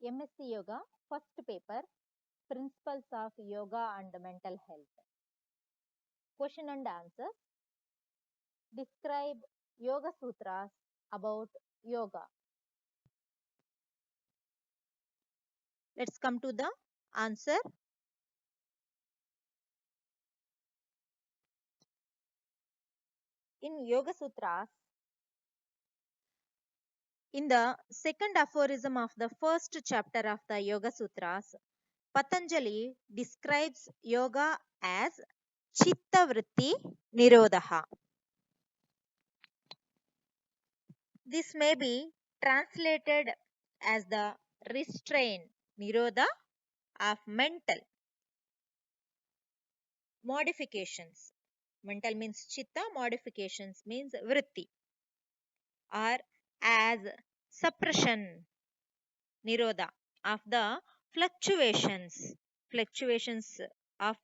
MSc Yoga, first paper, Principles of Yoga and Mental Health. Question and answers. Describe Yoga Sutras about yoga. Let's come to the answer. In Yoga Sutras, in the second aphorism of the first chapter of the Yoga Sutras, Patanjali describes yoga as Chitta Vritti Nirodha. This may be translated as the restraint, Nirodha, of mental modifications. Mental means chitta, modifications means vritti, or as suppression, Nirodha, of the fluctuations of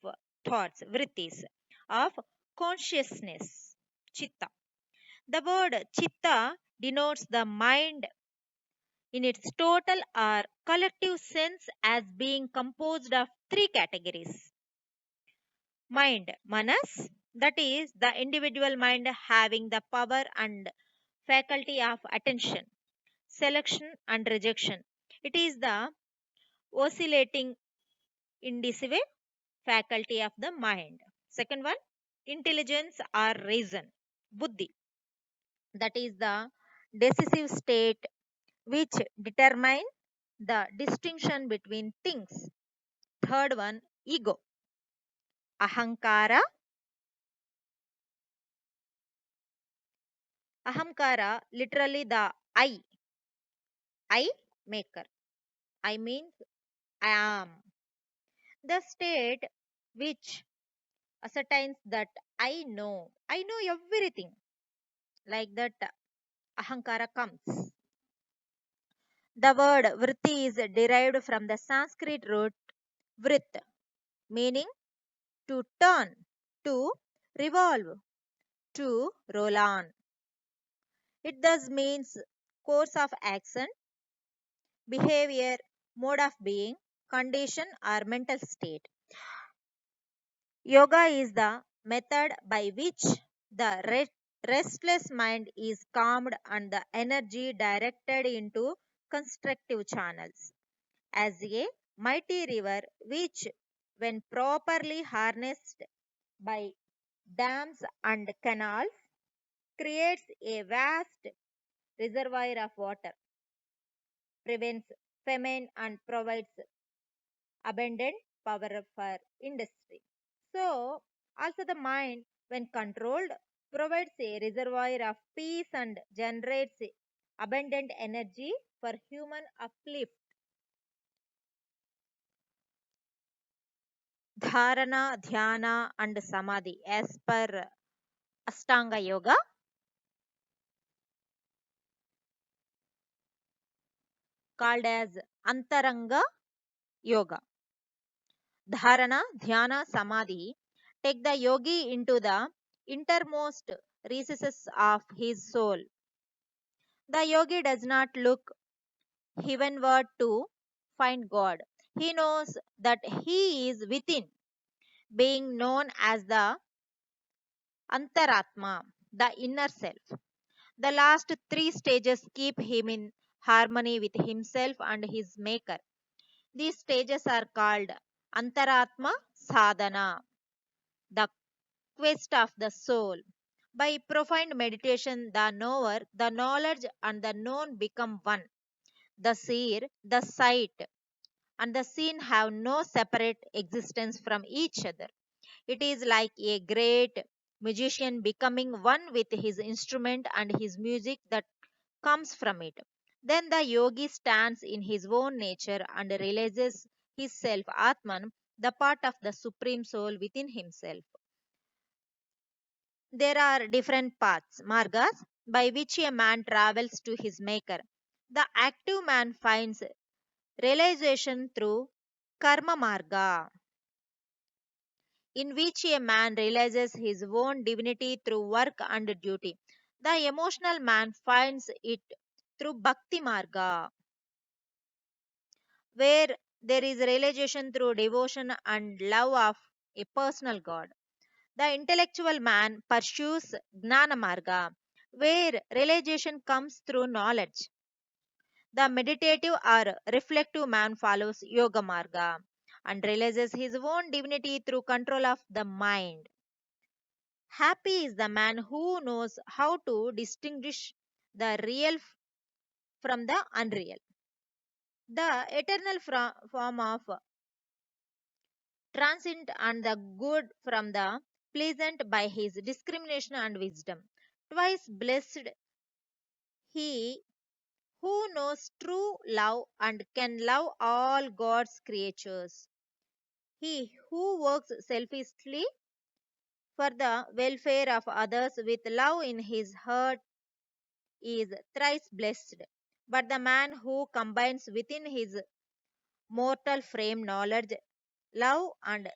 thoughts, vrittis, of consciousness, chitta. The word chitta denotes the mind in its total or collective sense as being composed of three categories. Mind, manas, that is the individual mind having the power and faculty of attention, selection and rejection. It is the oscillating indecisive faculty of the mind. Second one, intelligence or reason, buddhi, that is the decisive state which determine the distinction between things. Third one, ego, ahankara. Ahamkara, literally the I maker. I means I am. The state which ascertains that I know everything. Like that, ahankara comes. The word vritti is derived from the Sanskrit root vrit, meaning to turn, to revolve, to roll on. It thus means course of action, behavior, mode of being, condition, or mental state. Yoga is the method by which the restless mind is calmed and the energy directed into constructive channels. As a mighty river, which, when properly harnessed by dams and canals, creates a vast reservoir of water, prevents famine, and provides abundant power for industry. So, also the mind, when controlled, provides a reservoir of peace and generates abundant energy for human uplift. Dharana, Dhyana, and Samadhi, as per Ashtanga Yoga, called as Antaranga Yoga. Dharana, Dhyana, Samadhi take the yogi into the innermost recesses of his soul. The yogi does not look heavenward to find God. He knows that he is within, being known as the Antaratma, the inner self. The last three stages keep him in harmony with himself and his maker. These stages are called Antaratma Sadhana, the quest of the soul. By profound meditation, the knower, the knowledge, and the known become one. The seer, the sight, and the seen have no separate existence from each other. It is like a great musician becoming one with his instrument and his music that comes from it. Then the yogi stands in his own nature and realizes his self, Atman, the part of the supreme soul within himself. There are different paths, margas, by which a man travels to his maker. The active man finds realization through karma marga, in which a man realizes his own divinity through work and duty. The emotional man finds it through bhakti marga, where there is realization through devotion and love of a personal God. The intellectual man pursues Gnana Marga, where realization comes through knowledge. The meditative or reflective man follows Yoga Marga and realizes his own divinity through control of the mind. Happy is the man who knows how to distinguish the real from the unreal, the eternal form of transient and the good from the pleasant by his discrimination and wisdom. Twice blessed he who knows true love and can love all God's creatures. He who works selfishly for the welfare of others with love in his heart is thrice blessed. But the man who combines within his mortal frame knowledge, love, and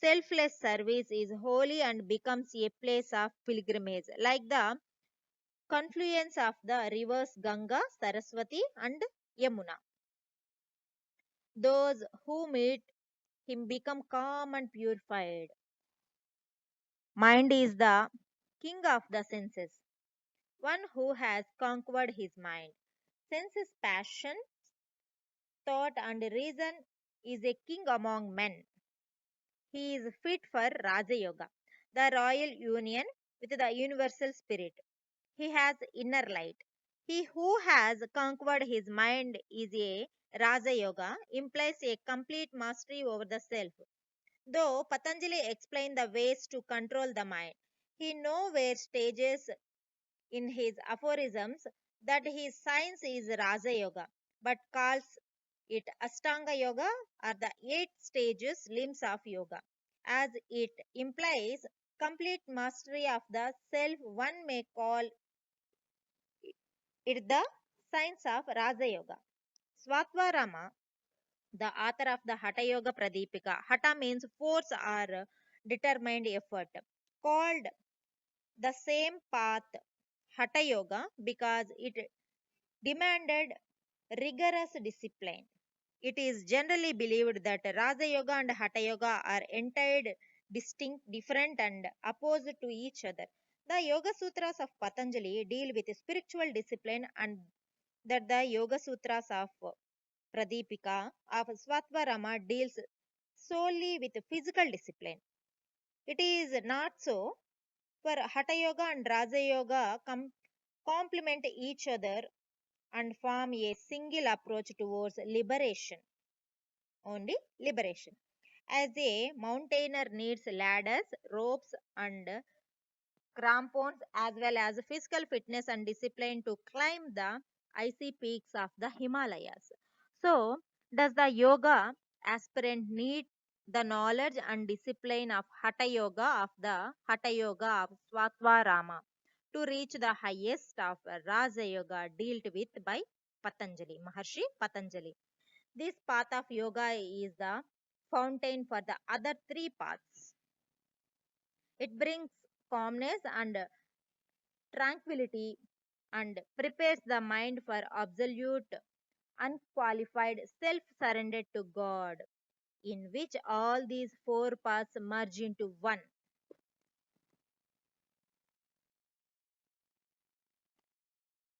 selfless service is holy and becomes a place of pilgrimage, like the confluence of the rivers Ganga, Saraswati, and Yamuna. Those who meet him become calm and purified. Mind is the king of the senses, one who has conquered his mind. Senses, passion, thought, and reason is a king among men. He is fit for Raja Yoga, the royal union with the universal spirit. He has inner light. He who has conquered his mind is a Raja Yoga, implies a complete mastery over the self. Though Patanjali explained the ways to control the mind, he nowhere stages in his aphorisms that his science is Raja Yoga, but calls it Ashtanga Yoga or the eight stages limbs of yoga. As it implies complete mastery of the self, one may call it the science of Raja Yoga. Swatvarama, the author of the Hatha Yoga Pradipika, Hatha means force or determined effort, called the same path Hatha Yoga because it demanded rigorous discipline. It is generally believed that Raja Yoga and Hatha Yoga are entirely distinct, different, and opposed to each other. The Yoga Sutras of Patanjali deal with spiritual discipline, and that the Yoga Sutras of Pradipika of Swatvarama deals solely with physical discipline. It is not so, for Hatha Yoga and Raja Yoga complement each other and form a single approach towards liberation, only liberation. As a mountaineer needs ladders, ropes, and crampons, as well as physical fitness and discipline to climb the icy peaks of the Himalayas. So, does the yoga aspirant need the knowledge and discipline of Hatha Yoga of Swatvarama to reach the highest of Raja Yoga dealt with by Patanjali, Maharshi Patanjali? This path of yoga is the fountain for the other three paths. It brings calmness and tranquility and prepares the mind for absolute, unqualified self surrender to God, in which all these four paths merge into one.